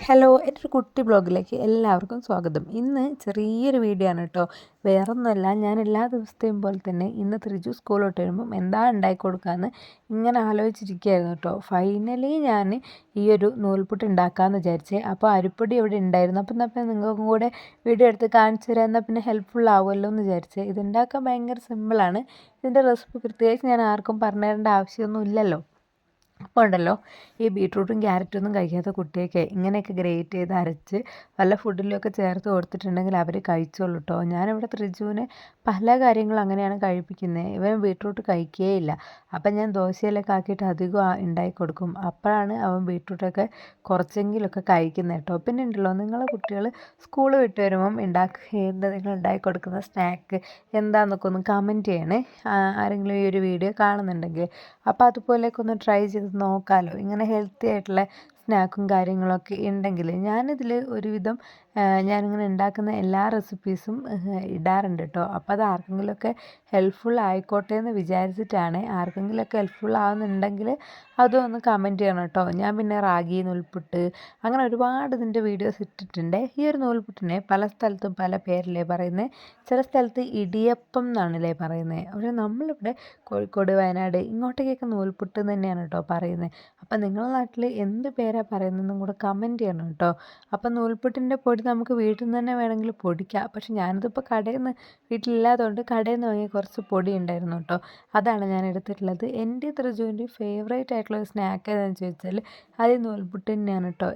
Hello, എൻ്റെ ഒരു കുട്ടി ബ്ലോഗിലേക്ക് എല്ലാവർക്കും സ്വാഗതം. ഇന്ന് ചെറിയൊരു വീഡിയോ ആണ് കേട്ടോ. വേറൊന്നുമല്ല, ഞാൻ എല്ലാ ദിവസത്തെയും പോലെ തന്നെ ഇന്ന് ത്രിജു സ്കൂൾ വിട്ട് വരുമ്പം എന്താ ഉണ്ടാക്കി കൊടുക്കാമെന്ന് ഇങ്ങനെ ആലോചിച്ചിരിക്കുകയായിരുന്നു കേട്ടോ. ഫൈനലി ഞാൻ ഈ ഒരു നൂൽപുട്ട് ഉണ്ടാക്കാമെന്ന് വിചാരിച്ചേ. അപ്പോൾ അരിപ്പൊടി ഇവിടെ ഉണ്ടായിരുന്നു. അപ്പം എന്നാൽ പിന്നെ നിങ്ങൾക്കും കൂടെ വീഡിയോ എടുത്ത് കാണിച്ചു തരാം, എന്നാൽ പിന്നെ ഹെൽപ്ഫുൾ ആവുമല്ലോ എന്ന് വിചാരിച്ചേ. ഇതുണ്ടാക്കാൻ ഭയങ്കര സിമ്പിളാണ്. ഇതിൻ്റെ റെസിപ്പി പ്രത്യേകിച്ച് ഞാൻ ആർക്കും പറഞ്ഞു തരേണ്ട ആവശ്യമൊന്നും ഇല്ലല്ലോ. അപ്പോൾ ഉണ്ടല്ലോ, ഈ ബീട്രൂട്ടും ക്യാരറ്റും ഒന്നും കഴിക്കാത്ത കുട്ടിയൊക്കെ ഇങ്ങനെയൊക്കെ ഗ്രേറ്റ് ചെയ്ത് അരച്ച് വല്ല ഫുഡിലൊക്കെ ചേർത്ത് കൊടുത്തിട്ടുണ്ടെങ്കിൽ അവർ കഴിച്ചോളൂ കേട്ടോ. ഞാനിവിടെ ത്രിജുവിനെ പല കാര്യങ്ങളും അങ്ങനെയാണ് കഴിപ്പിക്കുന്നത്. ഇവൻ ബീട്രൂട്ട് കഴിക്കുകയില്ല. അപ്പം ഞാൻ ദോശയിലൊക്കെ ആക്കിയിട്ട് അധികം ഉണ്ടാക്കി കൊടുക്കും. അപ്പോഴാണ് അവൻ ബീട്രൂട്ടൊക്കെ കുറച്ചെങ്കിലുമൊക്കെ കഴിക്കുന്നത് കേട്ടോ. പിന്നെ ഉണ്ടല്ലോ, നിങ്ങളെ കുട്ടികൾ സ്കൂൾ വിട്ട് വരുമ്പം നിങ്ങൾ ഉണ്ടാക്കി കൊടുക്കുന്ന സ്നാക്ക് എന്താണെന്നൊക്കെ ഒന്ന് കമൻറ്റ് ചെയ്യണേ, ആരെങ്കിലും ഈ ഒരു വീഡിയോ കാണുന്നുണ്ടെങ്കിൽ. അപ്പോൾ അതുപോലെയൊക്കെ ഒന്ന് ട്രൈ ചെയ്ത് നോക്കാമല്ലോ. ഇങ്ങനെ ഹെൽത്തി ആയിട്ടുള്ള സ്നാക്കും കാര്യങ്ങളൊക്കെ ഉണ്ടെങ്കിൽ ഞാനിതിൽ ഒരുവിധം ഞാനിങ്ങനെ ഉണ്ടാക്കുന്ന എല്ലാ റെസിപ്പീസും ഇടാറുണ്ട് കേട്ടോ. അപ്പോൾ അത് ആർക്കെങ്കിലുമൊക്കെ ഹെൽപ്ഫുൾ ആയിക്കോട്ടെ എന്ന് വിചാരിച്ചിട്ടാണ്. ആർക്കെങ്കിലുമൊക്കെ ഹെൽപ്ഫുൾ ആവുന്നുണ്ടെങ്കിൽ അതും ഒന്ന് കമൻറ്റ് ചെയ്യണം കേട്ടോ. ഞാൻ പിന്നെ റാഗി നൂൽപുട്ട് അങ്ങനെ ഒരുപാട് ഇതിൻ്റെ വീഡിയോസ് ഇട്ടിട്ടുണ്ട്. ഈ ഒരു നൂൽപുട്ടിനെ പല സ്ഥലത്തും പല പേരല്ലേ പറയുന്നത്. ചില സ്ഥലത്ത് ഇടിയപ്പം എന്നാണല്ലേ പറയുന്നത്. പക്ഷേ നമ്മളിവിടെ കോഴിക്കോട്, വയനാട് ഇങ്ങോട്ടേക്കൊക്കെ നൂൽപുട്ട് തന്നെയാണ് കേട്ടോ പറയുന്നത്. അപ്പം നിങ്ങളുടെ നാട്ടിൽ എന്ത് പേരാണ് പറയുന്നതെന്നും കൂടെ കമൻറ്റ് ചെയ്യണം കേട്ടോ. അപ്പം നൂൽപുട്ടിൻ്റെ പൊടി നമുക്ക് വീട്ടിൽ നിന്ന് തന്നെ വേണമെങ്കിൽ പൊടിക്കാം. പക്ഷെ ഞാനിതിപ്പോൾ കടയിൽ നിന്ന് വീട്ടിലില്ലാത്തതുകൊണ്ട് കടയിൽ നിന്ന് വാങ്ങിയ കുറച്ച് പൊടി ഉണ്ടായിരുന്നു കേട്ടോ. അതാണ് ഞാൻ എടുത്തിട്ടുള്ളത്. എൻ്റെ ത്രിജുവിൻ്റെ ഫേവറേറ്റ് ആയിട്ടുള്ള ഒരു സ്നാക്ക് ഏതാണെന്ന് ചോദിച്ചാൽ അത് നൂൽപുട്ട് തന്നെയാണ് കേട്ടോ.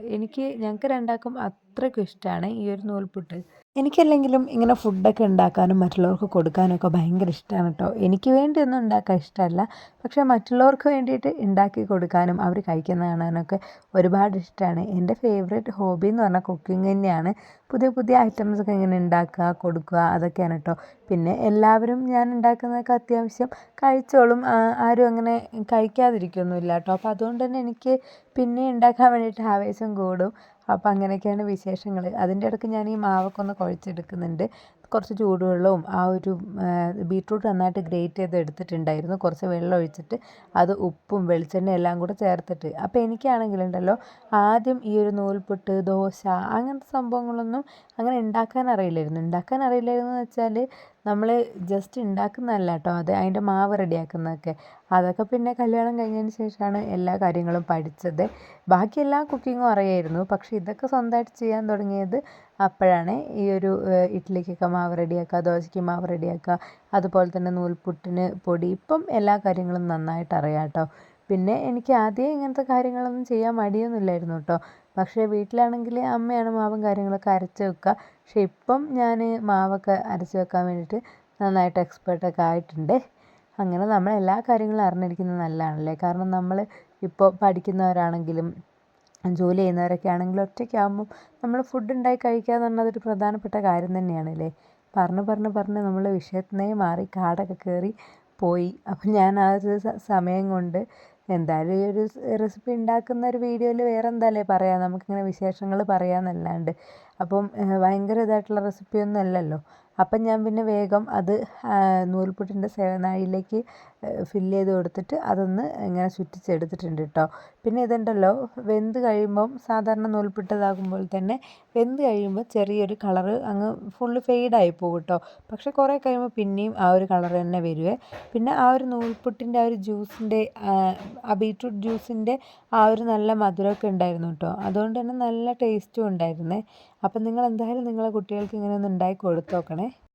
ഞങ്ങൾക്ക് രണ്ടാൾക്കും അത്രയ്ക്കും ഇഷ്ടമാണ് ഈ ഒരു നൂൽപുട്ട്. എനിക്കല്ലെങ്കിലും ഇങ്ങനെ ഫുഡൊക്കെ ഉണ്ടാക്കാനും മറ്റുള്ളവർക്ക് കൊടുക്കാനൊക്കെ ഭയങ്കര ഇഷ്ടമാണ് കേട്ടോ. എനിക്ക് വേണ്ടിയൊന്നും ഉണ്ടാക്കാൻ ഇഷ്ടമല്ല, പക്ഷേ മറ്റുള്ളവർക്ക് വേണ്ടിയിട്ട് ഉണ്ടാക്കി കൊടുക്കാനും അവർ കഴിക്കുന്ന കാണാനൊക്കെ ഒരുപാട് ഇഷ്ടമാണ്. എൻ്റെ ഫേവറേറ്റ് ഹോബി എന്ന് പറഞ്ഞാൽ കുക്കിംഗ് തന്നെയാണ്. പുതിയ പുതിയ ഐറ്റംസൊക്കെ ഇങ്ങനെ ഉണ്ടാക്കുക, കൊടുക്കുക, അതൊക്കെയാണ് കേട്ടോ. പിന്നെ എല്ലാവരും ഞാൻ ഉണ്ടാക്കുന്നതൊക്കെ അത്യാവശ്യം കഴിച്ചോളും. ആരും അങ്ങനെ കഴിക്കാതിരിക്കൊന്നുമില്ല കേട്ടോ. അപ്പോൾ അതുകൊണ്ട് തന്നെ എനിക്ക് പിന്നെ ഉണ്ടാക്കാൻ വേണ്ടിയിട്ട് ആവേശം കൂടും. അപ്പോൾ അങ്ങനെയൊക്കെയാണ് വിശേഷങ്ങൾ. അതിൻ്റെ ഇടയ്ക്ക് ഞാൻ ഈ മാവൊക്കെ ഒന്ന് കുഴച്ചെടുക്കുന്നുണ്ട്. കുറച്ച് ചൂടുവെള്ളവും ആ ഒരു ബീട്രൂട്ട് നന്നായിട്ട് ഗ്രേറ്റ് ചെയ്ത് എടുത്തിട്ടുണ്ടായിരുന്നു. കുറച്ച് വെള്ളം ഒഴിച്ചിട്ട് അത് ഉപ്പും വെളിച്ചെണ്ണയും എല്ലാം കൂടെ ചേർത്തിട്ട്. അപ്പോൾ എനിക്കാണെങ്കിലുണ്ടല്ലോ ആദ്യം ഈ ഒരു നൂൽപുട്ട്, ദോശ അങ്ങനത്തെ സംഭവങ്ങളൊന്നും അങ്ങനെ ഉണ്ടാക്കാൻ അറിയില്ലായിരുന്നു എന്ന് വെച്ചാൽ നമ്മൾ ജസ്റ്റ് ഉണ്ടാക്കുന്നതല്ല കേട്ടോ, അതിൻ്റെ മാവ് റെഡിയാക്കുന്നതൊക്കെ. അതൊക്കെ പിന്നെ കല്യാണം കഴിഞ്ഞതിന് ശേഷമാണ് എല്ലാ കാര്യങ്ങളും പഠിച്ചത്. ബാക്കി എല്ലാ കുക്കിങ്ങും അറിയായിരുന്നു. പക്ഷേ ഇതൊക്കെ സ്വന്തമായിട്ട് ചെയ്യാൻ തുടങ്ങിയത് അപ്പോഴാണ്. ഈ ഒരു ഇഡ്ഡലിക്കൊക്കെ മാവ് റെഡിയാക്കുക, ദോശയ്ക്ക് മാവ് റെഡിയാക്കുക, അതുപോലെ തന്നെ നൂൽപുട്ടിന് പൊടി, ഇപ്പം എല്ലാ കാര്യങ്ങളും നന്നായിട്ട് അറിയാം കേട്ടോ. പിന്നെ എനിക്ക് ആദ്യം ഇങ്ങനത്തെ കാര്യങ്ങളൊന്നും ചെയ്യാൻ മടിയൊന്നുമില്ലായിരുന്നു കേട്ടോ. പക്ഷേ വീട്ടിലാണെങ്കിൽ അമ്മയാണ് മാവും കാര്യങ്ങളൊക്കെ അരച്ച് വെക്കുക. പക്ഷേ ഇപ്പം ഞാൻ മാവൊക്കെ അരച്ച് വെക്കാൻ വേണ്ടിയിട്ട് നന്നായിട്ട് എക്സ്പേർട്ടൊക്കെ ആയിട്ടുണ്ട്. അങ്ങനെ നമ്മൾ എല്ലാ കാര്യങ്ങളും അറിഞ്ഞിരിക്കുന്നത് നല്ലതാണല്ലേ. കാരണം നമ്മൾ ഇപ്പോൾ പഠിക്കുന്നവരാണെങ്കിലും ജോലി ചെയ്യുന്നവരൊക്കെ ആണെങ്കിലും ഒറ്റയ്ക്കാകുമ്പം നമ്മൾ ഫുഡ് ഉണ്ടാക്കി കഴിക്കുക എന്ന് പറഞ്ഞാൽ അതൊരു പ്രധാനപ്പെട്ട കാര്യം തന്നെയാണല്ലേ. പറഞ്ഞ് നമ്മൾ വിഷയത്തിനേ മാറി കാടൊക്കെ കയറി പോയി. അപ്പം ഞാൻ ആ ഒരു സമയം കൊണ്ട് എന്തായാലും ഈ ഒരു റെസിപ്പി ഉണ്ടാക്കുന്ന ഒരു വീഡിയോയിൽ വേറെ എന്തായാലേ പറയാം, നമുക്കിങ്ങനെ വിശേഷങ്ങൾ പറയാമെന്നല്ലാണ്ട്. അപ്പം ഭയങ്കര ഇതായിട്ടുള്ള റെസിപ്പിയൊന്നും അല്ലല്ലോ. അപ്പം ഞാൻ പിന്നെ വേഗം അത് നൂൽപുട്ടിൻ്റെ സേവനാഴിയിലേക്ക് ഫില്ല് ചെയ്ത് കൊടുത്തിട്ട് അതൊന്ന് ഇങ്ങനെ ചുറ്റിച്ചെടുത്തിട്ടുണ്ട് കേട്ടോ. പിന്നെ ഇതുണ്ടല്ലോ, വെന്ത് കഴിയുമ്പം സാധാരണ നൂൽപുട്ടതാകുമ്പോൾ തന്നെ വെന്ത് കഴിയുമ്പോൾ ചെറിയൊരു കളറ് അങ്ങ് ഫുള്ള് ഫെയ്ഡായി പോകും കേട്ടോ. പക്ഷെ കുറേ കഴിയുമ്പോൾ പിന്നെയും ആ ഒരു കളർ തന്നെ വരുവേ. പിന്നെ ആ ഒരു നൂൽപുട്ടിൻ്റെ ആ ഒരു ജ്യൂസിൻ്റെ ആ ബീട്രൂട്ട് ജ്യൂസിൻ്റെ ആ ഒരു നല്ല മധുരമൊക്കെ ഉണ്ടായിരുന്നു കേട്ടോ. അതുകൊണ്ട് തന്നെ നല്ല ടേസ്റ്റും ഉണ്ടായിരുന്നേ. അപ്പം നിങ്ങൾ എന്തായാലും നിങ്ങളെ കുട്ടികൾക്ക് ഇങ്ങനെ ഒന്ന് ഉണ്ടാക്കി കൊടുത്ത് നോക്കണേ.